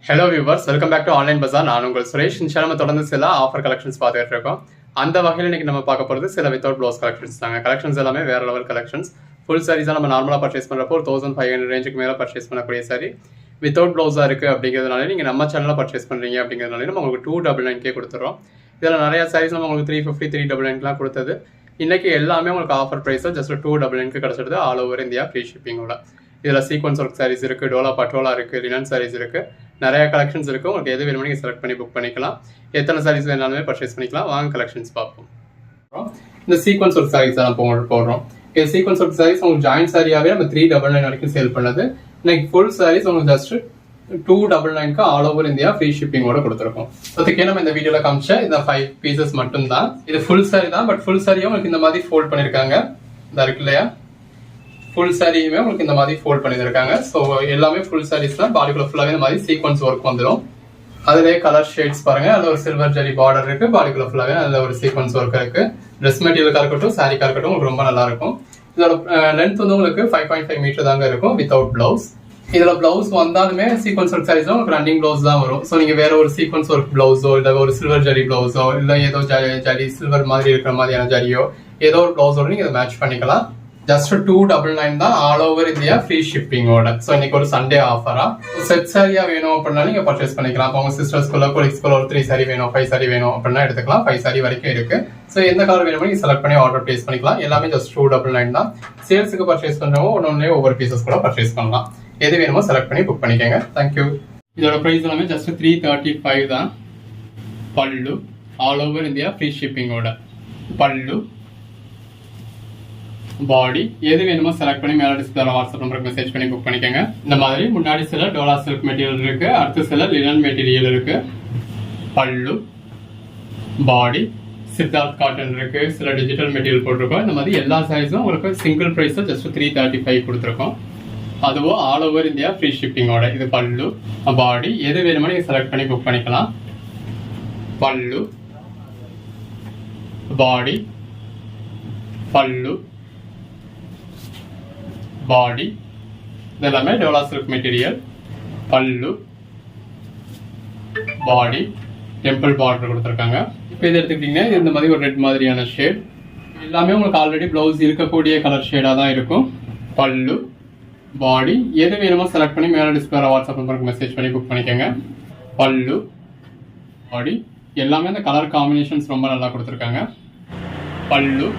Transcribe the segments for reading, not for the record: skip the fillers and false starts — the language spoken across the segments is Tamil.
Hello viewers, welcome back to online bazaar. நான் உங்கள் சுரேஷ். நம்ம தொடர்ந்து சில ஆஃபர் கலெக்ஷன்ஸ் பார்த்துட்டு இருக்கோம். அந்த வகையில் இன்னைக்கு நம்ம பார்க்க போகிறது சில வித்தவுட் ப்ளவுஸ் கலெக்ஷன்ஸ் தாங்க. கலெக்ஷன்ஸ் எல்லாமே வேற லெவல் கலெக்ஷன்ஸ். ஃபுல் சாரீஸாக நம்ம நார்மலாக பர்ச்சேஸ் பண்ணுறப்போ 1500 ரேஞ்சுக்கு மேலே பர்ச்சேஸ் பண்ணக்கூடிய சாரி வித்தவுட் ப்ளவுஸாக இருக்குது அப்படிங்கிறதுனால நீங்கள் நம்ம சேனலில் பர்ச்சேஸ் பண்ணுறீங்க அப்படிங்கிறதுனால நம்ம உங்களுக்கு 299K கொடுத்துறோம். இதில் நிறைய சாரீஸ் நம்ம உங்களுக்கு 350, 399லாம் கொடுத்தது. இன்னைக்கு எல்லாமே உங்களுக்கு ஆஃபர் ப்ரைஸில் ஜஸ்ட் 299க்கு கிடச்சிடுது. ஆல் ஓவர் இந்தியா ஃப்ரீ ஷிப்பிங்கோட. இதில் சீக்வன்ஸ் ஒர்க் சாரீஸ் இருக்குது, டோலா பட்டோலா இருக்குது, லினன் சாரீஸ் இருக்குது, நிறைய கலெக்ஷன்ஸ் இருக்குது. உங்களுக்கு எது வேணுமோ நீங்கள் செலக்ட் பண்ணி புக் பண்ணிக்கலாம். எத்தனை சாரீஸ் வேணாலுமே பர்ச்சேஸ் பண்ணிக்கலாம். வாங்க கலெக்ஷன்ஸ் பார்ப்போம். இந்த சீக்வன்ஸ் ஒர்க் சாரீஸ் தான் உங்களுக்கு போடுறோம். இது சீக்வன்ஸ் ஒர்க் சாரீஸ் உங்களுக்கு ஜாயின்ட் சாரியாகவே நம்ம 399 வரைக்கும் சேல் பண்ணது. இன்னைக்கு ஃபுல் சாரீஸ் உங்களுக்கு ஜஸ்ட் 299க்கு ஆல் ஓவர் இந்தியா ஃப்ரீ ஷிப்பிங்கோட கொடுத்துருக்கோம். அதுக்கே நம்ம இந்த வீடியோவில் காமிச்ச இந்த 5 பீசஸ் மட்டும் தான். இது ஃபுல் சாரி தான், பட் ஃபுல் சாரியும் உங்களுக்கு இந்த மாதிரி ஃபோல்ட் பண்ணியிருக்காங்க. இந்த இருக்கு இல்லையா, ஃபுல் சாரியுமே உங்களுக்கு இந்த மாதிரி ஃபோல்ட் பண்ணியிருக்காங்க. ஸோ எல்லாமே ஃபுல் சாரீஸ் தான். பாடிக்குள்ள ஃபுல்லாகவே இந்த மாதிரி சீக்வன்ஸ் ஒர்க் வந்துடும். அதுலேயே கலர் ஷேட்ஸ் பாருங்க. அதில் ஒரு சில்வர் ஜெரி பார்டர் இருக்கு. பாடிக்குள்ள ஃபுல்லாகவே அதில் ஒரு சீக்வன்ஸ் ஒர்க் இருக்கு. ட்ரெஸ் மெட்டீரியலுக்காக இருக்கட்டும், சாரிக்காக இருக்கட்டும், உங்களுக்கு ரொம்ப நல்லா இருக்கும். இதோட லென்த் வந்து உங்களுக்கு 5.5 மீட்டர் தாங்க இருக்கும் வித்தவுட் பிளவுஸ். இதுல பிளவுஸ் வந்தாலுமே சீக்வன்ஸ் ஒர்க் சாரீஸ் உங்களுக்கு ரன்னிங் பிளவுஸ் தான் வரும். ஸோ நீங்க வேற ஒரு சீக்வன்ஸ் ஒர்க் பிளவுஸோ இல்லை ஒரு சில்வர் ஜரி பிளவுஸோ இல்லை ஏதோ ஜரி சில்வர் மாதிரி இருக்கிற மாதிரியான ஜரியோ ஏதோ ஒரு பிளவுஸோட நீங்க இதை மேட்ச் பண்ணிக்கலாம். ஜஸ்ட் 299 தான் ஆல் ஓவர் இந்தியா ஃப்ரீ ஷிப்பிங்கோட. ஸோ இன்னைக்கு ஒரு சண்டே ஆஃபரா செட் சாரியா வேணும் அப்படின்னா நீங்க பர்ச்சேஸ் பண்ணிக்கலாம். அப்போ உங்க சிஸ்டர்ஸ்குள்ள கொலிக்ஸ்குள்ள ஒரு 3 சாரி வேணும், 5 சாரி வேணும் அப்படின்னா எடுத்துக்கலாம். 5 சாரி வரைக்கும் இருக்கு. ஸோ எந்த கலர் வேணுமோ நீங்க செலக்ட் பண்ணி ஆர்டர் பிளேஸ் பண்ணிக்கலாம். எல்லாமே ஜஸ்ட் 299 தான். சேல்ஸுக்கு பர்ச்சேஸ் பண்றவங்க ஒன்னே ஒவ்வொரு பீசஸ் கூட பர்ச்சேஸ் பண்ணலாம். எது வேணுமோ செலக்ட் பண்ணி புக் பண்ணிக்கோங்க. தேங்க்யூ. இதோட பிரைஸ் எல்லாமே ஜஸ்ட் 335 தான். பல்லு ஆல் ஓவர் இந்தியா ஃப்ரீ ஷிப்பிங்கோட. பல்லு பாடி எது வேணுமோ செலக்ட் பண்ணி மேல டிஸ்பிளே வாட்ஸ்அப் நம்பருக்கு மெசேஜ் பண்ணி புக் பண்ணிக்கோங்க. இந்த மாதிரி முன்னாடி சில டோலா சில்க் மெட்டீரியல் இருக்கு, அடுத்து சில லினன் மெட்டீரியல் இருக்கு. பல்லு பாடி சித்தார்த் காட்டன் இருக்கு, சில டிஜிட்டல் மெட்டீரியல் போட்டிருக்கோம். இந்த மாதிரி எல்லா சைஸும் உங்களுக்கு சிங்கிள் பிரைஸ் ஜஸ்ட் 335 கொடுத்துருக்கோம். அதுவும் ஆல் ஓவர் இந்தியா ஃப்ரீ ஷிப்பிங்கோட. இது பல்லு பாடி எது வேணுமோ நீங்க செலக்ட் பண்ணி புக் பண்ணிக்கலாம். பல்லு பாடி பல்லு பாடி இதெல்லாமே டோலா சில்க் மெட்டீரியல். பல்லு பாடி டெம்பிள் பார்டர் கொடுத்துருக்காங்க. இப்போ இதை எடுத்துக்கிட்டீங்கன்னா இந்த மாதிரி ஒரு ரெட் மாதிரியான ஷேட். எல்லாமே உங்களுக்கு ஆல்ரெடி பிளவுஸ் இருக்கக்கூடிய கலர் ஷேடாக தான் இருக்கும். பல்லு பாடி எது வேணுமோ செலக்ட் பண்ணி மேலே டிஸ்பிளே வாட்ஸ்அப் நம்பருக்கு மெசேஜ் பண்ணி புக் பண்ணிக்கோங்க. பல்லு பாடி எல்லாமே இந்த கலர் காம்பினேஷன்ஸ் ரொம்ப நல்லா கொடுத்துருக்காங்க. பல்லு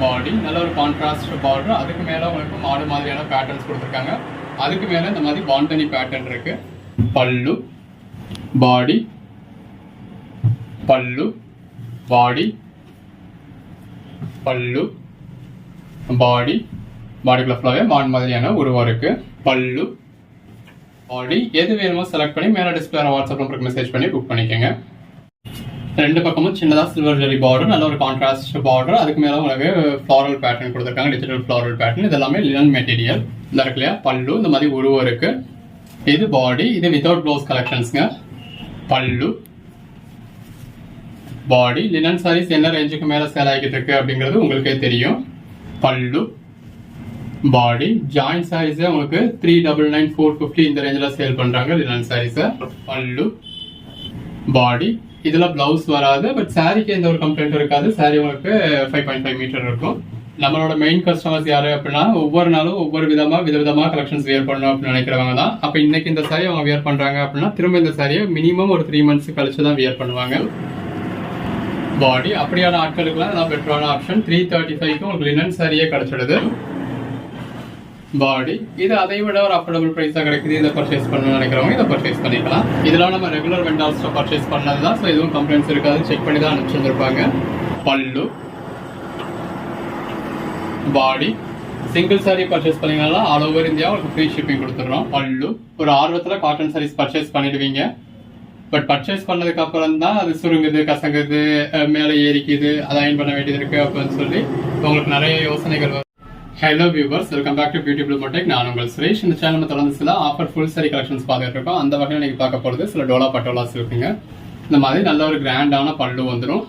பாடி நல்ல ஒரு கான்ட்ராஸ்ட் பார்டர். அதுக்கு மேலே உங்களுக்கு மாடு மாதிரியான பேட்டர்ன்ஸ் கொடுத்துருக்காங்க. அதுக்கு மேலே இந்த மாதிரி பாண்டனி பேட்டர்ன் இருக்கு. பல்லு பாடி பல்லு பாடி பல்லு பாடி பாடிக்குள்ள ஃபுல்லாவே மாடு மாதிரியான உருவம் இருக்கு. பல்லு பாடி எது வேணுமோ செலக்ட் பண்ணி மேலே டிஸ்பிளே வாட்ஸ்அப் நம்பருக்கு மெசேஜ் பண்ணி புக் பண்ணிக்கோங்க. ரெண்டு பக்கமும் சின்னதா சில்வர் ஜெரி பார்டர், நல்ல ஒரு கான்ட்ராஸ்ட் பார்டர். அதுக்கு மேல உங்களுக்கு ஃப்ளாரல் பேட்டர்ன் கொடுத்துருக்காங்க, டிஜிட்டல் ஃப்ளாரல் பேட்டர்ன். இது எல்லாமே லினன் மெட்டீரியல். இந்த இருக்கு இல்லையா, பல்லு இந்த மாதிரி உருவம் இருக்கு. இது பாடி, இது வித்தவுட் ப்ளவுஸ் கலெக்ஷன்ஸ்ங்க. பல்லு பாடி லினன் சாரீஸ் என்ன ரேஞ்சுக்கு மேல சேல் ஆகிட்டு இருக்கு அப்படிங்கிறது உங்களுக்கே தெரியும். பல்லு பாடி ஜாயிண்ட் சாரீஸ் உங்களுக்கு 399, 450 இந்த ரேஞ்சில் சேல் பண்றாங்க லினன் சாரீஸ். பல்லு பாடி இதுல பிளவுஸ் வராது, பட் சாரிக்கு எந்த ஒரு கம்ப்ளைண்ட் இருக்காது. சாரி உங்களுக்கு 5.5 மீட்டர் இருக்கும். நம்மளோட மெயின் கஸ்டமர்ஸ் யாரு அப்படின்னா ஒவ்வொரு நாளும் ஒவ்வொரு விதவிதமா கலெக்ஷன்ஸ் வியர் பண்ணணும் அப்படின்னு நினைக்கிறவங்க தான். அப்ப இன்னைக்கு இந்த சாரி அவங்க வியர் பண்றாங்க அப்படின்னா திரும்ப இந்த சாரியை மினிமம் ஒரு 3 மந்த்ஸ் கழிச்சு தான் வியர் பண்ணுவாங்க. பாடி அப்படியான ஆட்களுக்குலாம் நான் பெட்டரான ஆப்ஷன் 335க்கு உங்களுக்கு லினன் சாரியே கிடைச்சிடுது. பாடி இது அதை விட ஒரு அஃபோர்டபுள் பிரைஸா கிடைக்குது. இதை பர்ச்சேஸ் பண்ணணும்னு நினைக்கிறவங்க இதை பர்ச்சேஸ் பண்ணிக்கலாம். இதெல்லாம் நம்ம ரெகுலர் வெண்டார்ஸ் பர்ச்சேஸ் பண்ணது தான். ஸோ எதுவும் கம்ப்ளைண்ட்ஸ் இருக்காது, செக் பண்ணி தான் அனுப்பிச்சிருப்பாங்க. பல்லு பாடி சிங்கிள் சாரி பர்ச்சேஸ் பண்ணீங்கன்னா ஆல் ஓவர் இந்தியா உங்களுக்கு ஃப்ரீ ஷிப்பிங் கொடுத்துடுறோம். பல்லு ஒரு ஆர்வத்தில் காட்டன் சாரீஸ் பர்ச்சேஸ் பண்ணிடுவீங்க. பட் பர்ச்சேஸ் பண்ணதுக்கு அப்புறம் தான் அது சுருங்குது, கசங்குது, மேலே ஏறிக்குது, அதை அயன் பண்ண வேண்டியது இருக்கு அப்படின்னு சொல்லி உங்களுக்கு நிறைய யோசனைகள் வரும். Hello viewers, welcome back to beauty blue tech. நான் உங்கள் சுரேஷ். இந்த சேனல் தொடர்ந்து சில ஆஃபர் ஃபுல் சாரி கலெக்ஷன்ஸ் பார்த்துட்டு இருக்கோம். அந்த வகையில் நீங்க பார்க்க போறது சில டோலா பட்டோலாஸ் இருக்குங்க. இந்த மாதிரி நல்ல ஒரு கிராண்டான பல்லு வந்துடும்.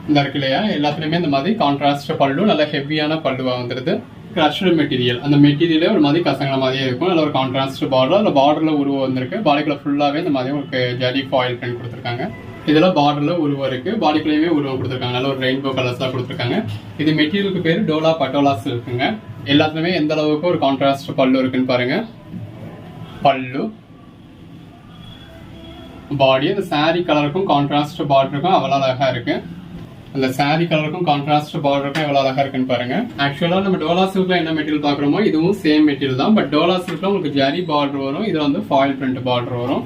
இந்த இருக்கு இல்லையா, எல்லாத்துலயுமே இந்த மாதிரி கான்ட்ராஸ்ட் பல்லு நல்ல ஹெவியான பல்லுவா வந்துடுது. Crushed material. அந்த மெட்டீரியலே ஒரு மாதிரி கசங்கின மாதிரியே இருக்கும். நல்ல ஒரு கான்ட்ராஸ்ட் பார்டர். அந்த பார்டரில் உருவம் வந்திருக்கு. பாடிக்குள்ள ஃபுல்லாகவே இந்த மாதிரி உங்களுக்கு ஜரி ஃபாயில் பிரிண்ட் கொடுத்துருக்காங்க. இதெல்லாம் பார்டரில் உருவம் இருக்கு. பாடிக்குள்ளேயுமே உருவம் கொடுத்துருக்காங்க. நல்ல ஒரு ரெயின்போ கலர்ஸ்லாம் கொடுத்துருக்காங்க. இது மெட்டீரியலுக்கு பேர் டோலா பட்டோலாஸ் இருக்குங்க. எல்லாத்துலேயுமே எந்த அளவுக்கு ஒரு கான்ட்ராஸ்ட் பல்லு இருக்குன்னு பாருங்க. பல்லு, பாடி, அந்த சாரி கலருக்கும் கான்ட்ராஸ்ட் பார்டருக்கும் அவ்வளோ அழகா இருக்கு. அந்த சாரி கலருக்கும் கான்ட்ராஸ்ட் பார்டருக்கும் எவ்வளோ அழகா இருக்குன்னு பாருங்க. ஆக்சுவலாக நம்ம டோலா சில்க்ல என்ன மெட்டீரியல் பார்க்குறோமோ இதுவும் சேம் மெட்டீரியல் தான். பட் டோலா சில்க்ல உங்களுக்கு ஜரி பார்டர் வரும். இதில் வந்து ஃபாயில் பிரிண்ட் பார்டர் வரும்.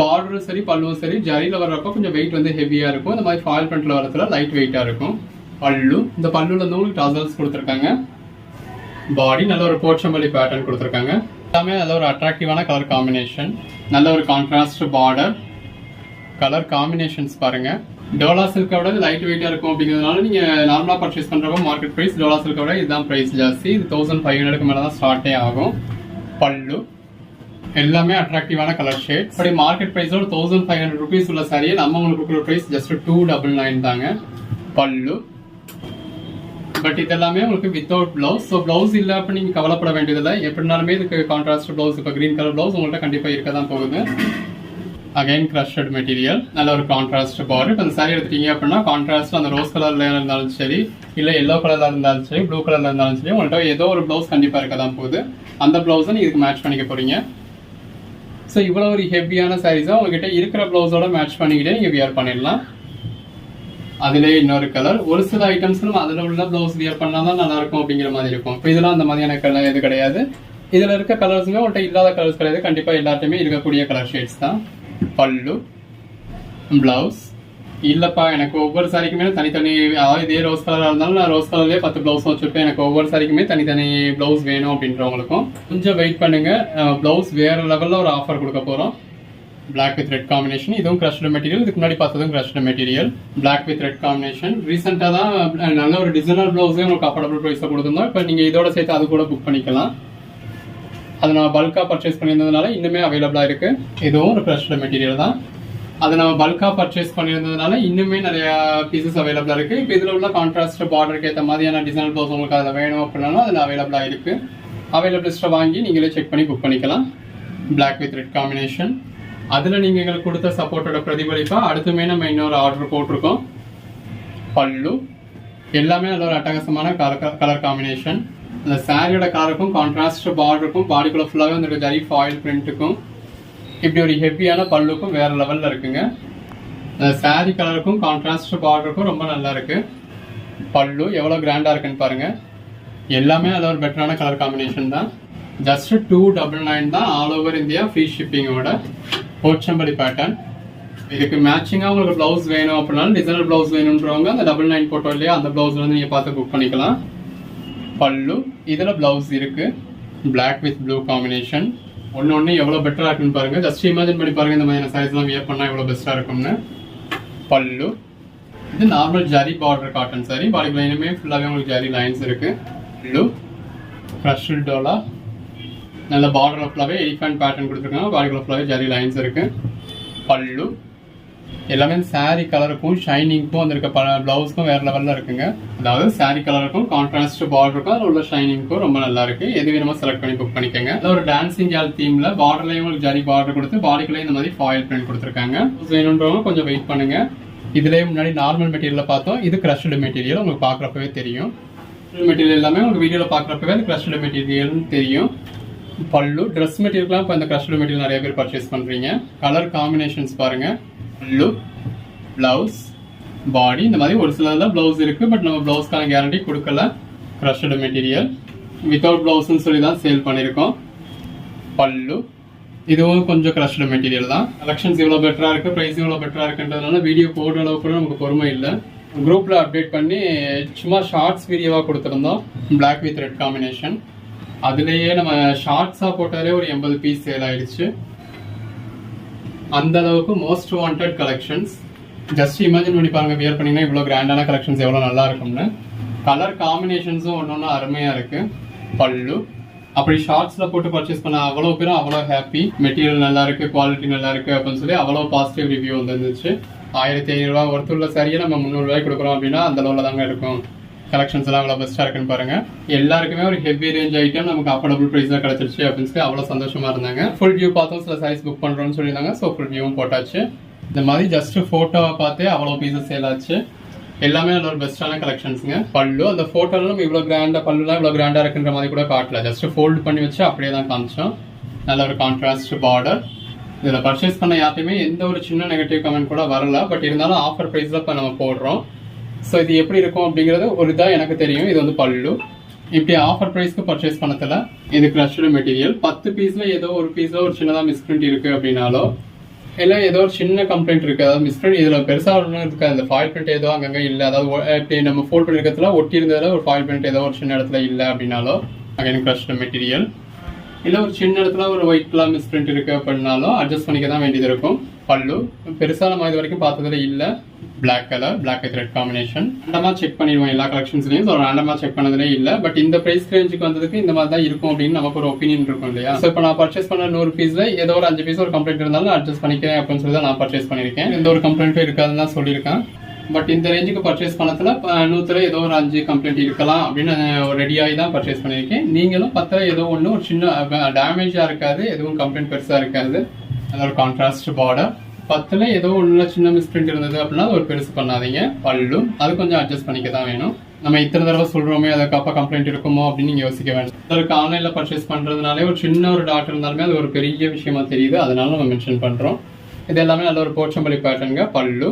பார்டரும் சரி பல்லுவும் சரி ஜரியில் வர்றப்போ கொஞ்சம் வெயிட் வந்து ஹெவியாக இருக்கும். இந்த மாதிரி ஃபாயில் பிரிண்ட்ல வரதுல லைட் வெயிட்டாக இருக்கும். பல்லு, இந்த பல்லுல வந்து உங்களுக்கு டசல்ஸ் கொடுத்துருக்காங்க. பாடி நல்ல ஒரு போச்சம்பள்ளி பேட்டர்ன் கொடுத்துருக்காங்க. எல்லாமே நல்ல ஒரு அட்ராக்டிவான கலர் காம்பினேஷன். நல்ல ஒரு கான்ட்ராஸ்ட் பார்டர். கலர் காம்பினேஷன்ஸ் பாருங்க. டோலா சில்கை விட லைட் வெயிட்டா இருக்கும் அப்படிங்கிறதுனால நீங்க நார்மலா பர்ச்சேஸ் பண்றப்ப மார்க்கெட் பிரைஸ் டோலா சில்கை விட இதுதான் பிரைஸ் ஜாஸ்தி. இது 1500 மேல தான் ஸ்டார்டே ஆகும். பல்லு எல்லாமே அட்ராக்டிவான கலர் ஷேட். அப்படி மார்க்கெட் பிரைஸோட 1500 ருபீஸ் உள்ள சாரியை நம்ம உங்களுக்கு கொடுக்குற பிரைஸ் ஜஸ்ட் 299 தாங்க. பல்லு. பட் இதெல்லாமே உங்களுக்கு வித்தவுட் பிளவுஸ். ஸோ பிளவுஸ் இல்லை அப்போ நீங்க கவலைப்பட வேண்டியதில்லை. எப்படினாலுமே இதுக்கு கான்ட்ராஸ்ட் பிளவுஸ், இப்போ கிரீன் கலர் பிளவுஸ் உங்கள்கிட்ட கண்டிப்பா இருக்க தான் போகுது. அகைன் கிரஷ்டு மெட்டீரியல், நல்ல ஒரு கான்ட்ராஸ்ட் பார்டர். இப்போ அந்த சாரி எடுத்துட்டீங்க அப்படின்னா கான்ட்ராஸ்ட் அந்த ரோஸ் கலர்ல இருந்தாலும் சரி, இல்லை எல்லோ கலர்ல இருந்தாலும் சரி, ப்ளூ கலர்ல இருந்தாலும் சரி, உங்கள்கிட்ட ஏதோ ஒரு பிளவுஸ் கண்டிப்பா இருக்க தான் போகுது. அந்த பிளவுஸை நீங்க இதுக்கு மேட்ச் பண்ணிக்க போறீங்க. ஸோ இவ்வளோ ஒரு ஹெவியான சாரீஸாக உங்ககிட்ட இருக்கிற பிளவுஸோட மேட்ச் பண்ணிக்கிட்டே நீங்கள் வியர் பண்ணிடலாம். அதுலேயே இன்னொரு கலர். ஒரு சில ஐட்டம்ஸ் நம்ம அதில் உள்ள பிளவுஸ் வியர் பண்ணால் தான் நல்லா இருக்கும் அப்படிங்கிற மாதிரி இருக்கும். இப்போ இதெல்லாம் அந்த மாதிரியான கலர் எது கிடையாது. இதில் இருக்க கலர்ஸுமே உங்கள்கிட்ட இல்லாத கலர்ஸ் கிடையாது. கண்டிப்பாக எல்லாத்தையுமே இருக்கக்கூடிய கலர் ஷேட்ஸ் தான். பல்லு, பிளவுஸ். இல்லைப்பா எனக்கு ஒவ்வொரு சாரிக்குமே தனித்தனி, அதாவது இதே ரோஸ் கலராக இருந்தாலும் நான் ரோஸ் கலர்லேயே 10 பிளவுஸ் வச்சுருப்பேன். எனக்கு ஒவ்வொரு சாரிக்குமே தனித்தனி பிளவுஸ் வேணும் அப்படின்றவங்களுக்கும் கொஞ்சம் வெயிட் பண்ணுங்க. பிளவுஸ் வேற லெவலில் ஒரு ஆஃபர் கொடுக்க போகிறோம். Black with red combination. இதுவும் கிரஷ்டு மெட்டீரியல். இதுக்கு முன்னாடி பார்த்ததும் crushed material. Black with red combination. ரீசெண்டாக தான் நல்ல ஒரு டிசைனர் பிளவுஸே உங்களுக்கு அஃபோர்டபுள் ப்ரைஸில் கொடுத்துருந்தோம். இப்போ நீங்கள் இதோட சேர்த்து அது கூட புக் பண்ணிக்கலாம். அதை நான் பல்காக பர்ச்சேஸ் பண்ணியிருந்ததுனால இன்னுமே அவைலபிளாக இருக்கு. இதுவும் ஒரு கிரஷ்டு மெட்டீரியல் தான். அதை நம்ம பல்காக பர்ச்சேஸ் பண்ணியிருந்ததுனால இன்னுமே நிறைய பீசஸ் அவைலபிளாக இருக்கு. இப்போ இதில் உள்ள கான்ட்ராஸ்ட் பார்டருக்கு ஏற்ற மாதிரியான டிசைனர் பிளவுஸ் உங்களுக்கு அதில் வேணும் அப்படின்னாலும் அதில் அவைலபிளாக இருக்கு. அவைலபிள் லிஸ்ட்டை வாங்கி நீங்களே செக் பண்ணி புக் பண்ணிக்கலாம். Black with red combination. அதில் நீங்கள் எங்களுக்கு கொடுத்த சப்போர்ட்டோட பிரதிபலிப்பாக அடுத்துமே நம்ம இன்னொரு ஆர்டர் போட்டிருக்கோம். பல்லு எல்லாமே நல்ல ஒரு அட்டகாசமான கலர் காம்பினேஷன். அந்த சாரியோட கலருக்கும் கான்ட்ராஸ்ட் பார்டருக்கும் பாடிக்குள்ள ஃபுல்லாகவே அந்த ஜரி ஃபாயில் பிரிண்ட்டுக்கும் இப்படி ஒரு ஹெவியான பல்லுக்கும் வேற லெவலில் இருக்குங்க. அந்த சாரி கலருக்கும் கான்ட்ராஸ்ட் பார்டருக்கும் ரொம்ப நல்லா இருக்கு. பல்லு எவ்வளோ கிராண்டாக இருக்குன்னு பாருங்க. எல்லாமே நல்ல ஒரு பெட்டரான கலர் காம்பினேஷன் தான். ஜஸ்ட் 299 தான். ஆல் ஓவர் இந்தியா ஃப்ரீ ஷிப்பிங்கோட. போச்சம்பள்ளி பேட்டர்ன். இதுக்கு மேட்சிங்காக உங்களுக்கு பிளவுஸ் வேணும் அப்படின்னாலும் டிசைனர் பிளவுஸ் வேணுன்றவங்க அந்த 99 போட்டோ இல்லையா அந்த பிளவுஸ் வந்து நீங்கள் பார்த்து புக் பண்ணிக்கலாம். பல்லு இதில் பிளவுஸ் இருக்கு. Black with blue combination. ஒன்று எவ்வளோ பெட்டராக இருக்குன்னு பாருங்க. ஜஸ்ட் இமேஜின் பண்ணி பாருங்க இந்த மாதிரியான சைஸ்லாம் வியர் பண்ணால் எவ்வளோ பெஸ்ட்டாக இருக்கும்னு. பல்லு இது நார்மல் ஜரி பார்டர் காட்டன் சாரி. பாடி லைனுமே ஃபுல்லாகவே உங்களுக்கு ஜரி லைன்ஸ் இருக்கு. பல்லு கிரஷ்டு டோலா. நல்ல பார்டர் ஃபுல்லாகவே எலிஃபண்ட் பேட்டர்ன் கொடுத்துருக்காங்க. பாடிக்குள்ள ஃபுல்லாகவே ஜரி லைன்ஸ் இருக்கு. பல்லு எல்லாமே சாரி கலருக்கும் ஷைனிங்க்கும் வந்திருக்க பிளவுஸ்க்கும் வேற லெவலில் இருக்குங்க. அதாவது சாரி கலருக்கும் கான்ட்ராஸ்ட் பார்டருக்கும் அதில் உள்ள ஷைனிங்க்கும் ரொம்ப நல்லா இருக்கு. எது வேணுமோ செலக்ட் பண்ணி புக் பண்ணிக்கோங்க. ஒரு டான்சிங் கேர்ள் தீம்ல பார்டர்லையும் உங்களுக்கு ஜரி பார்டர் கொடுத்து பாடிக்குள்ளேயும் இந்த மாதிரி ஃபாயில் பிரிண்ட் கொடுத்துருக்காங்க. வேணுன்றவங்க கொஞ்சம் வெயிட் பண்ணுங்க. இதுலேயே முன்னாடி நார்மல் மெட்டீரியல் பார்த்தோம். இது கிரஷ்டு மெட்டீரியல். உங்களுக்கு பார்க்குறப்பவே தெரியும். மெட்டீரியல் எல்லாமே உங்களுக்கு வீடியோவில் பார்க்குறப்பவே அது கிரஷ்டு மெட்டீரியல்னு தெரியும். பல்லு ட்ரெஸ் மெட்டீரியல்லாம் இப்போ இந்த கிரஷ்டு மெட்டீரியல் நிறைய பேர் பர்ச்சேஸ் பண்ணுறீங்க. கலர் காம்பினேஷன்ஸ் பாருங்க. பல்லு, பிளவுஸ், பாடி. இந்த மாதிரி ஒரு சிலதான் பிளவுஸ் இருக்கு. பட் நம்ம பிளவுஸ்க்கான கேரண்டி கொடுக்கல. கிரஷ்டு மெட்டீரியல் வித்தவுட் பிளவுஸ்ன்னு சொல்லி தான் சேல் பண்ணியிருக்கோம். பல்லு இதுவும் கொஞ்சம் கிரஷ்டு மெட்டீரியல் தான். கலெக்ஷன்ஸ் இவ்வளோ பெட்டராக இருக்கு, ப்ரைஸ் இவ்வளோ பெட்டராக இருக்குன்றதுனால வீடியோ போடுற அளவுக்கு கூட நமக்கு பொறுமை இல்லை. குரூப்பில் அப்டேட் பண்ணி சும்மா ஷார்ட்ஸ் வீடியோவாக கொடுத்துருந்தோம். Black with red combination. அதுலேயே நம்ம ஷார்ட்ஸாக போட்டாலே ஒரு 80 பீஸ் சேல் ஆயிடுச்சு. அந்த அளவுக்கு most wanted collections. Just imagine பண்ணி பாருங்க, வியர் பண்ணீங்கன்னா இவ்வளோ கிராண்டான கலெக்ஷன்ஸ் எவ்வளோ நல்லா இருக்கும்னு. கலர் காம்பினேஷன்ஸும் ஒன்று அருமையாக இருக்கு. பல்லு அப்படி ஷார்ட்ஸில் போட்டு பர்ச்சேஸ் பண்ண அவ்வளோ பேரும் அவ்வளோ ஹாப்பி. மெட்டீரியல் நல்லா இருக்கு, குவாலிட்டி நல்லா இருக்கு அப்படின்னு சொல்லி அவ்வளோ பாசிட்டிவ் ரிவ்யூ வந்துருந்துச்சு. 1500 ரூபா ஒருத்தருள்ள சரியாக நம்ம 300 ரூபாய்க்கு கொடுக்குறோம் அப்படின்னா அந்த அளவில் தாங்க இருக்கும். கலெக்ஷன்ஸ் எல்லாம் அவ்வளோ பெஸ்ட்டாக இருக்குன்னு பாருங்க. எல்லாருக்குமே ஒரு ஹெவி ரேஞ்ச் ஐட்டம் நமக்கு அஃபோர்டபுள் ப்ரைஸில் கிடச்சிருச்சு அப்படின்னு சொல்லி அவ்வளோ சந்தோஷமா இருந்தாங்க. ஃபுல் வியூ பார்த்தோம், சில சாரீஸ் புக் பண்ணுறோம்னு சொல்லியிருந்தாங்க. ஸோ ஃபுல் வியூவும் போட்டாச்சு. இந்த மாதிரி ஜஸ்ட் ஃபோட்டோவை பார்த்தே அவ்வளோ பீசஸ் சேல் ஆச்சு. எல்லாமே நல்ல ஒரு பெஸ்ட்டான கலெக்ஷன்ஸுங்க. பல்லு அந்த ஃபோட்டோவில் நம்ம இவ்வளோ கிராண்டாக பல்லுலாம் இவ்வளோ கிராண்டாக இருக்குன்ற மாதிரி கூட காட்டல, ஜஸ்ட் ஃபோல்டு பண்ணி வச்சு அப்படியே தான் காமிச்சோம். நல்ல ஒரு கான்ட்ராஸ்ட் பார்டர். இதில் பர்ச்சேஸ் பண்ண யார்ட்டையுமே எந்த ஒரு சின்ன நெகட்டிவ் கமெண்ட் கூட வரல. பட் இருந்தாலும் ஆஃபர் ப்ரைஸில் இப்போ நம்ம போடுறோம். ஸோ இது எப்படி இருக்கும் அப்படிங்கிறது ஒரு இதாக எனக்கு தெரியும். இது வந்து பல்லு. இப்படி ஆஃபர் ப்ரைஸ்க்கு பர்ச்சேஸ் பண்ணதில் இது க்ரஷ்டு மெட்டீரியல். 10 பீஸில் ஏதோ ஒரு பீஸில் ஒரு சின்னதாக மிஸ்பிரிண்ட் இருக்குது அப்படின்னாலோ இல்லை ஏதோ ஒரு சின்ன கம்ப்ளைண்ட் இருக்குது, அதாவது மிஸ்பிரிண்ட் இதில் பெருசாக ஒன்றும் இருக்காது. அந்த ஃபாயில் பிரிண்ட் ஏதோ அங்கங்கே இல்லை, அதாவது இப்படி நம்ம ஃபோல்ட் பண்ணிருக்கிறதுல ஒட்டி இருந்ததில் ஒரு ஃபாயில் பிரிண்ட் ஏதோ ஒரு சின்ன இடத்துல இல்லை அப்படின்னாலோ அங்கே க்ரஷ்டு மெட்டீரியல். இல்லை ஒரு சின்ன இடத்துல ஒரு ஒயிட் கலர் மிஸ்பிரிண்ட் இருக்கு அப்படின்னாலும் அட்ஜஸ்ட் பண்ணிக்க தான் வேண்டியது இருக்கும். பல்லு பெருசாக நம்ம இது வரைக்கும் பார்த்ததுல இல்லை. Black colour, black with red combination. ரேண்டமாக செக் பண்ணிடுவோம் எல்லா கலெக்ஷன்ஸ்லையும். ஸோ ரேண்டமாக செக் பண்ணதுலே இல்லை. பட் இந்த பிரைஸ் ரேஞ்சுக்கு வந்ததுக்கு இந்த மாதிரி தான் இருக்கும் அப்படின்னு நமக்கு ஒரு ஒப்பீனியன் இருக்கும் இல்லையா. ஸோ இப்போ நான் பர்ச்சேஸ் பண்ண 100 பீஸில் ஏதோ ஒரு 5 பீஸ் ஒரு கம்ப்ளைண்ட் இருந்தாலும் அட்ஜஸ்ட் பண்ணிக்கிறேன் அப்படின்னு சொல்லி தான் நான் பர்ச்சேஸ் பண்ணியிருக்கேன். எந்த ஒரு கம்ப்ளைண்ட்டும் இருக்காதுன்னு தான் சொல்லியிருக்கேன். பட் இந்த ரேஞ்சுக்கு பர்ச்சேஸ் பண்ணதுல 100ல ஏதோ ஒரு 5 கம்ப்ளைண்ட் இருக்கலாம் அப்படின்னு ரெடியாகி தான் பர்ச்சேஸ் பண்ணியிருக்கேன். நீங்களும் 10ல ஏதோ ஒன்று ஒரு சின்ன டேமேஜாக இருக்காது, எதுவும் கம்ப்ளைண்ட் பெருசாக இருக்காது. அது ஒரு கான்ட்ராஸ்ட் பார்டர். 10ல ஏதோ ஒன்றுல சின்ன மிஸ்பிரிண்ட் இருந்தது அப்படின்னா அது ஒரு பெருசு பண்ணாதீங்க. பல்லு அது கொஞ்சம் அட்ஜஸ்ட் பண்ணிக்க தான் வேணும். நம்ம இத்தனை தடவை சொல்றோமே அதுக்கு அப்போ கம்ப்ளைண்ட் இருக்குமோ அப்படின்னு நீங்க யோசிக்க வேண்டாம். அதற்கு ஆன்லைன்ல பர்ச்சேஸ் பண்றதுனாலே ஒரு சின்ன ஒரு டாட் இருந்தாலுமே அது ஒரு பெரிய விஷயமா தெரியுது, அதனால நம்ம மென்ஷன் பண்றோம். இது எல்லாமே நல்ல ஒரு போச்சம்பள்ளி பேட்டர்னுங்க. பல்லு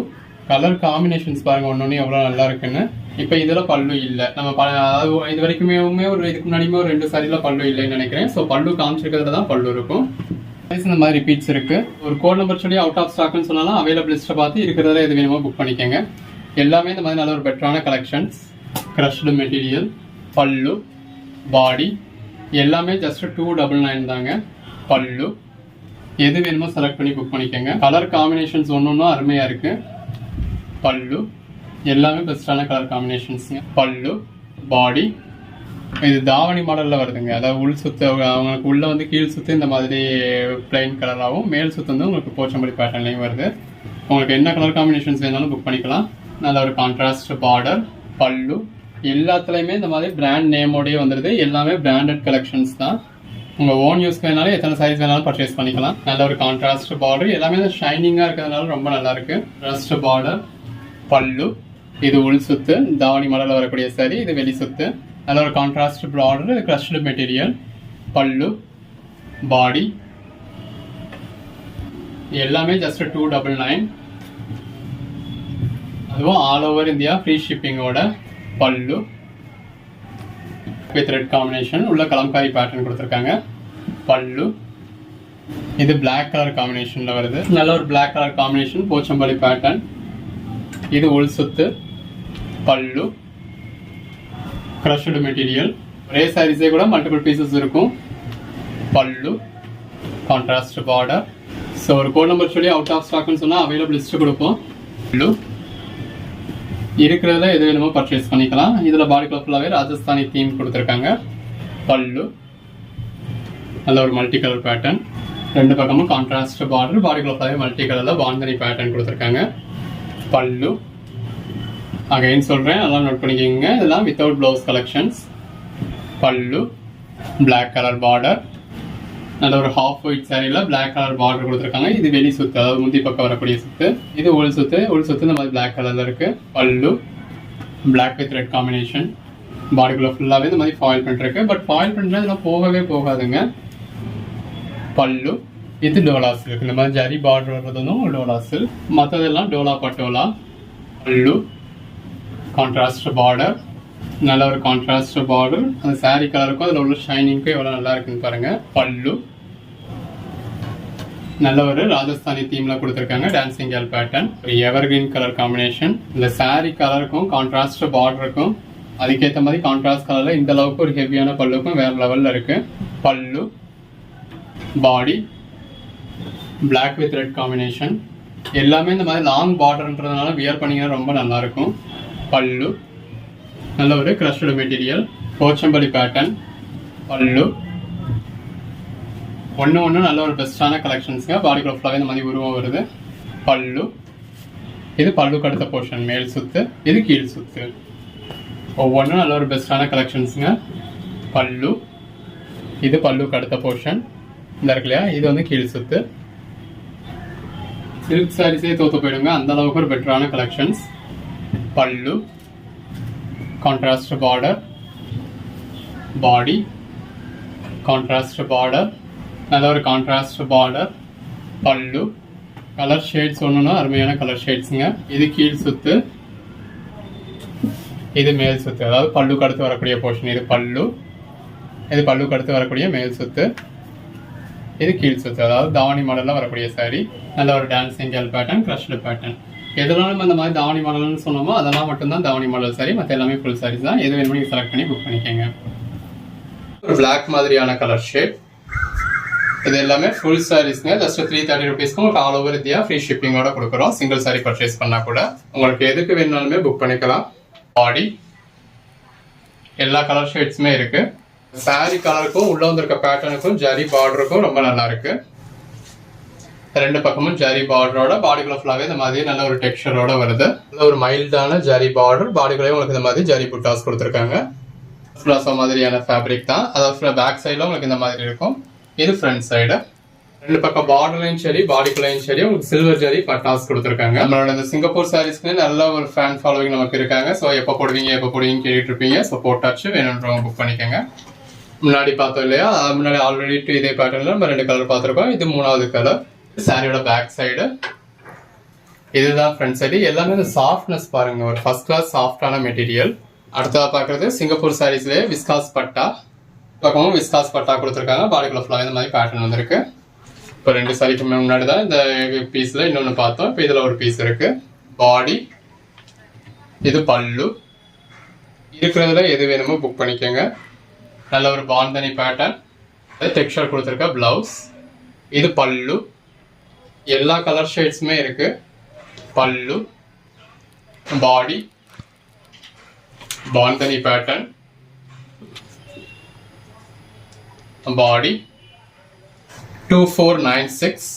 கலர் காம்பினேஷன்ஸ் பாருங்க ஒன்னொன்னு எவ்வளவு நல்லா இருக்குன்னு. இப்ப இதுல பல்லு இல்ல, நம்ம இது வரைக்குமே ஒரு இதுக்கு முன்னாடியுமே ஒரு 2 சாரில பல்லு இல்லைன்னு நினைக்கிறேன். ஸோ பல்லு காமிச்சிருக்கிறதுல தான் பல்லு இருக்கும். இந்த மாதிரி ரிப்பீட்ஸ் இருக்கு. ஒரு கோட் நம்பர் சொல்லி அவுட் ஆஃப் ஸ்டாக்னு சொன்னாலும் அவைலபிள் லிஸ்ட்டை பார்த்து இருக்கிறதுல எது வேணுமோ புக் பண்ணிக்கோங்க. எல்லாமே இந்த மாதிரி நல்ல ஒரு பெட்டரான கலெக்ஷன்ஸ். க்ரஷ்டு மெட்டீரியல், பல்லு, பாடி எல்லாமே ஜஸ்ட் 299 தாங்க. பல்லு எது வேணுமோ செலக்ட் பண்ணி புக் பண்ணிக்கோங்க. கலர் காம்பினேஷன்ஸ் ஒன்றும் அருமையா இருக்கு. பல்லு எல்லாமே பெஸ்டான கலர் காம்பினேஷன்ஸ். பல்லு, பாடி இது தாவணி மாடல்ல வருதுங்க. அதாவது உள் சுத்து அவங்களுக்கு உள்ள வந்து கீழ் சுத்து இந்த மாதிரி பிளைன் கலராகவும், மேல் சுத்து வந்து உங்களுக்கு போச்சம்பள்ளி பேட்டர்ன்லையும் வருது. உங்களுக்கு என்ன கலர் காம்பினேஷன்ஸ் வேணாலும் புக் பண்ணிக்கலாம். நல்ல ஒரு கான்ட்ராஸ்ட் பார்டர். பல்லு எல்லாத்துலயுமே இந்த மாதிரி பிராண்ட் நேமோடய வந்துருது. எல்லாமே பிராண்டட் கலெக்ஷன்ஸ் தான். உங்க ஓன் யூஸ்க்கு வேணாலும் எத்தனை சைஸ் வேணாலும் பர்ச்சேஸ் பண்ணிக்கலாம். நல்ல ஒரு கான்ட்ராஸ்ட் பார்டர். எல்லாமே ஷைனிங்கா இருக்கிறதுனால ரொம்ப நல்லா இருக்கு. Rust border. பல்லு இது உள் சுத்து, தாவணி மாடல்ல வரக்கூடிய சாரி. இது வெளி சுத்து. நல்ல ஒரு கான்ட்ராஸ்ட் பார்டர், க்ரஷ்டு மெட்டீரியல். பல்லு, பாடி எல்லாமே ஜஸ்ட் 299. அதுவும் ஆல் ஓவர் இந்தியா ஃப்ரீ ஷிப்பிங்கோட. பல்லு வித் ரெட் காம்பினேஷன், உள்ள கலம்காரி பேட்டர்ன் கொடுத்துருக்காங்க. பல்லு இது பிளாக் கலர் காம்பினேஷன்ல வருது. நல்ல ஒரு black colour combination, Pochampally pattern. இது உள் சுத்து. பல்லு க்ரஷ்டு மெட்டீரியல். ஒரே சாரீஸே கூட மல்டிபிள் பீசஸ் இருக்கும். பல்லு கான்ட்ராஸ்ட் பார்டர். ஸோ ஒரு கோட் நம்பர் சொல்லி அவுட் ஆஃப் ஸ்டாக்னு சொன்னால் அவைலபிள் லிஸ்ட் கொடுப்போம். பல்லு இருக்கிறதுல எது வேணுமோ பர்ச்சேஸ் பண்ணிக்கலாம். இதில் பாடி கலர் ஃபுல்லாகவே ராஜஸ்தானி தீம் கொடுத்துருக்காங்க. பல்லு நல்ல ஒரு மல்டி கலர் பேட்டர்ன். 2 பக்கமும் கான்ட்ராஸ்ட் பார்டர். பாடி கலர் ஃபுல்லாகவே மல்டி கலரில் பாந்தனி பேட்டர்ன் கொடுத்துருக்காங்க. பல்லு அகைன் சொல்றேன், அதெல்லாம் நோட் பண்ணிக்கோங்க. இதெல்லாம் வித்தவுட் பிளவுஸ் கலெக்ஷன்ஸ். பல்லு பிளாக் கலர் பார்டர். நல்ல ஒரு ஹாஃப் ஒயிட் சாரியில பிளாக் கலர் பார்டர் கொடுத்துருக்காங்க. இது வெளி சுத்து, அதாவது முந்தி பக்கம் வரக்கூடிய சுத்து. இது உள் சுத்து. உள் சுத்து இந்த மாதிரி பிளாக் கலர்ல இருக்கு. பல்லு பிளாக் வித் ரெட் காம்பினேஷன். பாடிக்குள்ள ஃபுல்லாவே இந்த மாதிரி ஃபாயில் பிரிண்ட் இருக்கு. பட் ஃபாயில் பிரிண்ட்ல இதெல்லாம் போகவே போகாதுங்க. பல்லு இது டோலா சில்க். இந்த மாதிரி ஜரி பார்டர் வர்றதும் டோலா சில்க். மற்றதெல்லாம் டோலா பட்டோலா. பல்லு கான்ட்ராஸ்ட் பார்டர். நல்ல ஒரு கான்ட்ராஸ்ட் பார்டர். அந்த சாரி கலருக்கும் அதில் உள்ள ஷைனிங்க்கும் எவ்வளோ நல்லா இருக்குன்னு பாருங்க. பல்லு நல்ல ஒரு ராஜஸ்தானி தீம்ல கொடுத்துருக்காங்க. Dancing girl pattern. ஒரு எவர் கிரீன் கலர் காம்பினேஷன். இந்த சாரி கலருக்கும் கான்ட்ராஸ்ட் பார்டருக்கும் அதுக்கேற்ற மாதிரி கான்ட்ராஸ்ட் கலர்ல இந்த அளவுக்கு ஒரு ஹெவியான பல்லுக்கும் வேற லெவல்ல இருக்கு. பல்லு பாடி பிளாக் வித் ரெட் காம்பினேஷன். எல்லாமே இந்த மாதிரி லாங் பார்டர்ன்றதுனால வியர் பண்ணீங்கன்னா ரொம்ப நல்லா இருக்கும். பல்லு நல்ல ஒரு க்ரஷ்டு மெட்டீரியல், போச்சம்பள்ளி பேட்டர்ன். பல்லு ஒன்று நல்ல ஒரு பெஸ்டான கலெக்ஷன்ஸ்ங்க. பாடிக்குள்ள ஃபுல்லாகவே இந்த மாதிரி உருவம் வருது. பல்லு இது பல்லுக்கு அடுத்த போர்ஷன், மேல் சுத்து. இது கீழ் சுத்து. ஒவ்வொன்றும் நல்ல ஒரு பெஸ்ட்டான கலெக்ஷன்ஸுங்க. பல்லு, இது பல்லுக்கு அடுத்த போர்ஷன் இந்த இருக்கு இல்லையா, இது வந்து கீழ் சுத்து. சில்க் சாரீஸே தோற்று போயிடுங்க, அந்த அளவுக்கு ஒரு பெட்டரான கலெக்ஷன்ஸ். பல்லு, கான்ட்ராஸ்ட் பார்டர், பாடி கான்ட்ராஸ்ட் பார்டர், நல்ல ஒரு கான்ட்ராஸ்ட் பார்டர், பல்லு. கலர் ஷேட்ஸ் ஒன்றுனா அருமையான கலர் ஷேட்ஸுங்க. இது கீழ் சுத்து, இது மேல் சுத்து, அதாவது பல்லுக்கு அடுத்து வரக்கூடிய போர்ஷன். இது பல்லு, இது பல்லுக்கு அடுத்து வரக்கூடிய மேல் சுத்து, இது கீழ் சுத்து, அதாவது தாவணி மாடலில் வரக்கூடிய சாரி. நல்ல ஒரு dancing girl pattern, crushed pattern. எதெல்லாம் நம்ம இந்த மாதிரி தாவணி மாடல்னு சொன்னோமோ அதெல்லாம் மட்டும்தான் தாவணி மாடல் சாரி, மற்ற எல்லாமே ஃபுல் சாரீஸ் தான். எது வேணுமோ நீங்கள் செலக்ட் பண்ணி புக் பண்ணிக்கோங்க. ஒரு பிளாக் மாதிரியான கலர் ஷேட், இது எல்லாமே ஃபுல் சாரீஸ்ங்க. ஜஸ்ட் 330 rupeesக்கு உங்களுக்கு ஆல் ஓவர் இந்தியா ஃப்ரீ ஷிப்பிங்கோட கொடுக்குறோம். சிங்கிள் சாரி பர்ச்சேஸ் பண்ணால் கூட உங்களுக்கு எதுக்கு வேணுனாலுமே புக் பண்ணிக்கலாம். பாடி எல்லா கலர் ஷேட்ஸுமே இருக்கு. சாரி கலருக்கும் உள்ள வந்திருக்க பேட்டர்னுக்கும் ஜரி பார்டருக்கும் ரொம்ப நல்லா இருக்கு. ரெண்டு பக்கமும் ஜரி பார்டரோட பாடிக்குள்ள ஃபுல்லாவே இந்த மாதிரி நல்ல ஒரு டெக்ஸ்சரோட வருது. நல்ல ஒரு மைல்டான ஜரி பார்டர், பாடிக்குள்ளே உங்களுக்கு இந்த மாதிரி ஜரி புட்டாஸ் கொடுத்துருக்காங்க. ஃபிளாசோ மாதிரியான ஃபேப்ரிக் தான். அதாவது பேக் சைடில் உங்களுக்கு இந்த மாதிரி இருக்கும். இது ஃப்ரண்ட் சைடு. ரெண்டு பக்கம் பார்டர்லையும் சரி பாடிக்குள்ளையும் சரி உங்களுக்கு சில்வர் ஜரி பட்டாஸ் கொடுத்துருக்காங்க. நம்மளோட இந்த சிங்கப்பூர் சாரீஸ்க்கு நல்ல ஒரு ஃபேன் ஃபாலோவிங் நமக்கு இருக்காங்க. ஸோ எப்போ போடுவீங்க கேட்டுட்டு இருப்பீங்க. ஸோ போட்டாச்சு வேணுன்றவங்க புக் பண்ணிக்கோங்க. முன்னாடி பார்த்தோம் இல்லையா, முன்னாடி ஆல்ரெடி இதே பேட்டர்ல நம்ம 2 கலர் பார்த்துருக்கோம். இது 3வது கலர். சாரியோட பேக் சைடு, இதுதான் ஃப்ரண்ட் சைடு. எல்லாமே இந்த சாஃப்ட்னஸ் பாருங்க, ஒரு ஃபர்ஸ்ட் கிளாஸ் சாஃப்டான மெட்டீரியல். அடுத்ததாக பார்க்குறது சிங்கப்பூர் சாரீஸ்லேயே விஸ்காஸ் பட்டா. பக்கமும் விஸ்காஸ் பட்டா கொடுத்துருக்காங்க. பாடிக்குள்ள ஃபுல்லாக இந்த மாதிரி பேட்டர்ன் வந்திருக்கு. இப்போ 2 சாரிக்கு முன்னாடி தான் இந்த பீஸில் இன்னொன்று பார்த்தோம். இப்போ இதில் ஒரு பீஸ் இருக்கு. பாடி, இது பல்லு. இருக்கிறதுல எது வேணுமோ புக் பண்ணிக்கோங்க. நல்ல ஒரு பாந்தனி பேட்டர்ன், டெக்ஸ்சர் கொடுத்துருக்க பிளவுஸ். இது பல்லு, எல்லா கலர் ஷேட்ஸுமே இருக்கு. பல்லு, பாடி, பாந்தனி பேட்டர்ன், பாடி 2496.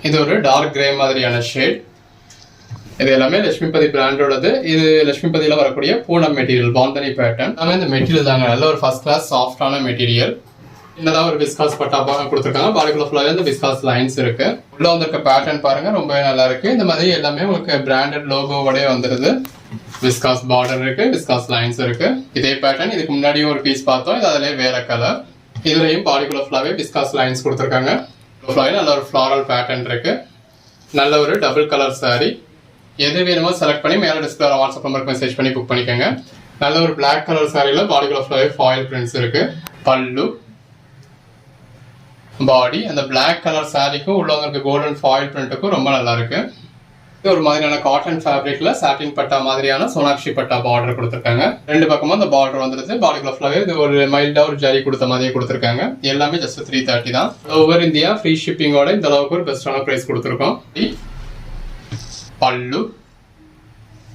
இது ஒரு டார்க் கிரே மாதிரியான ஷேட். இது எல்லாமே லட்சுமிபதி பிராண்டோடது. இது லட்சுமிபதியில் வரக்கூடிய பூனம் மெட்டீரியல், பாந்தனி பேட்டர்ன். எல்லாமே இந்த மெட்டீரியல் தாங்க நல்ல ஒரு ஃபர்ஸ்ட் கிளாஸ் சாஃப்டான மெட்டீரியல். என்னதான் ஒரு விஸ்காஸ் பட்டா கொடுத்துருக்காங்க. பாடிக்குள்ள ஃபுல்லாக இந்த விஸ்காஸ் லைன்ஸ் இருக்கு. உள்ள வந்திருக்க பேட்டர்ன் பாருங்க, ரொம்ப நல்லா இருக்கு. இந்த மாதிரி எல்லாமே உங்களுக்கு பிராண்டட் லோகோவோடய வந்துருது. விஸ்காஸ் பார்டர் இருக்கு, விஸ்காஸ் லைன்ஸ் இருக்கு. இதே பேட்டர்ன் இதுக்கு முன்னாடியும் ஒரு பீஸ் பார்த்தோம். இது அதிலே வேற கலர். இதுலயும் பாடிக்குள்ள ஃபுல்லாவே விஸ்காஸ் லைன்ஸ் கொடுத்துருக்காங்க. நல்ல ஒரு ஃபிளாரல் பேட்டர்ன் இருக்கு. நல்ல ஒரு டபுள் கலர் சாரி. எது வேணுமோ செலக்ட் பண்ணி மேல டிஸ்பிளே வாட்ஸ்அப் நம்பருக்கு மெசேஜ் பண்ணி புக் பண்ணிக்கோங்க. நல்ல ஒரு பிளாக் கலர் சாரியில பாடிக்குள்ள ஃபுல்லாவே ஃபாயில் பிரிண்ட்ஸ் இருக்கு. பல்லு, பாடி, அந்த பிளாக் கலர் சாரிக்கும் உள்ள இருக்க கோல்டன் ஃபாயில் பிரிண்ட்டுக்கும் ரொம்ப நல்லா இருக்கு. இது ஒரு மாதிரியான காட்டன் ஃபேப்ரிக்ல சாட்டின் பட்டா மாதிரியான சோனாக்ஷி பட்டா பார்டர் கொடுத்துருக்காங்க. 2 பக்கமும் அந்த பார்டர் வந்துருது. பாடிக்குள்ள ஃபுல்லாவே இது ஒரு மைல்டா ஒரு ஜரி கொடுத்த மாதிரியே கொடுத்துருக்காங்க. எல்லாமே ஜஸ்ட் 330 தான். ஓவர் இந்தியா ஃப்ரீ ஷிப்பிங்கோட இந்த அளவுக்கு ஒரு பெஸ்டான பிரைஸ் கொடுத்துருக்கோம். பல்லு,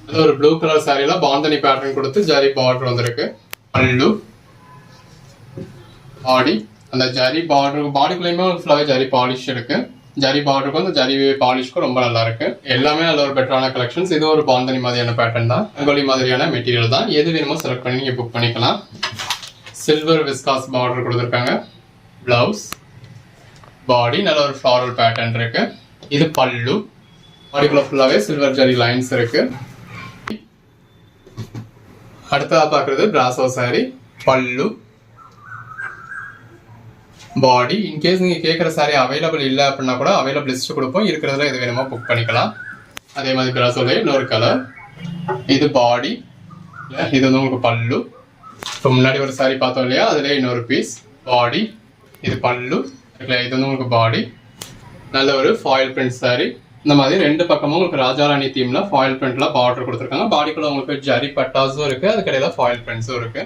இது ஒரு ப்ளூ கலர் சாரியில பாந்தனி பேட்டர்ன் கொடுத்து ஜரி பார்டர் வந்திருக்கு. பல்லு, பாடி, அந்த ஜரி பார்டர் பாடிக்குள்ளேயுமே ஃபுல்லாவே ஜரி பாலிஷ் இருக்கு. ஜரி பார்டருக்கும் அந்த ஜரி பாலிஷ்க்கும் ரொம்ப நல்லா இருக்கு. எல்லாமே நல்ல ஒரு பெட்டரான கலெக்ஷன்ஸ். இது ஒரு பாந்தனி மாதிரியான பேட்டர்ன் தான், ரங்கோலி மாதிரியான மெட்டீரியல் தான். எது வேணுமோ செலக்ட் பண்ணி நீங்க புக் பண்ணிக்கலாம். சில்வர் விஸ்காஸ் பார்டர் கொடுத்துருக்காங்க. பிளவுஸ், பாடி, நல்ல ஒரு ஃபிளாரல் பேட்டர்ன் இருக்கு. இது பல்லு, பாடிக்குள்ள ஃபுல்லாவே சில்வர் ஜரி லைன்ஸ் இருக்கு. அடுத்ததா பாக்குறது பிராசோ சாரி. பல்லு, பாடி. இன்கேஸ் நீங்க கேட்குற சாரி அவைலபிள் இல்லை அப்படின்னா கூட அவைலபிள் லிஸ்ட் கொடுப்போம். இருக்கிறதுல எது வேணுமோ புக் பண்ணிக்கலாம். அதே மாதிரி பிராசோல இன்னொரு கலர். இது பாடி, இது வந்து உங்களுக்கு பல்லு. இப்போ முன்னாடி ஒரு சாரி பார்த்தோம் இல்லையா, அதுல இன்னொரு பீஸ். பாடி, இது பல்லு, இது வந்து உங்களுக்கு பாடி. நல்ல ஒரு ஃபாயில் பிரிண்ட் சாரி. இந்த மாதிரி 2 பக்கமும் உங்களுக்கு ராஜாராணி தீம்ல ஃபாயில் பிரிண்ட்ல பார்டர் கொடுத்துருக்காங்க. பாடிக்குள்ள உங்களுக்கு ஜரி பட்டாஸும் இருக்கு, அதுக்கடையில ஃபாயில் பிரிண்ட்ஸும் இருக்கு.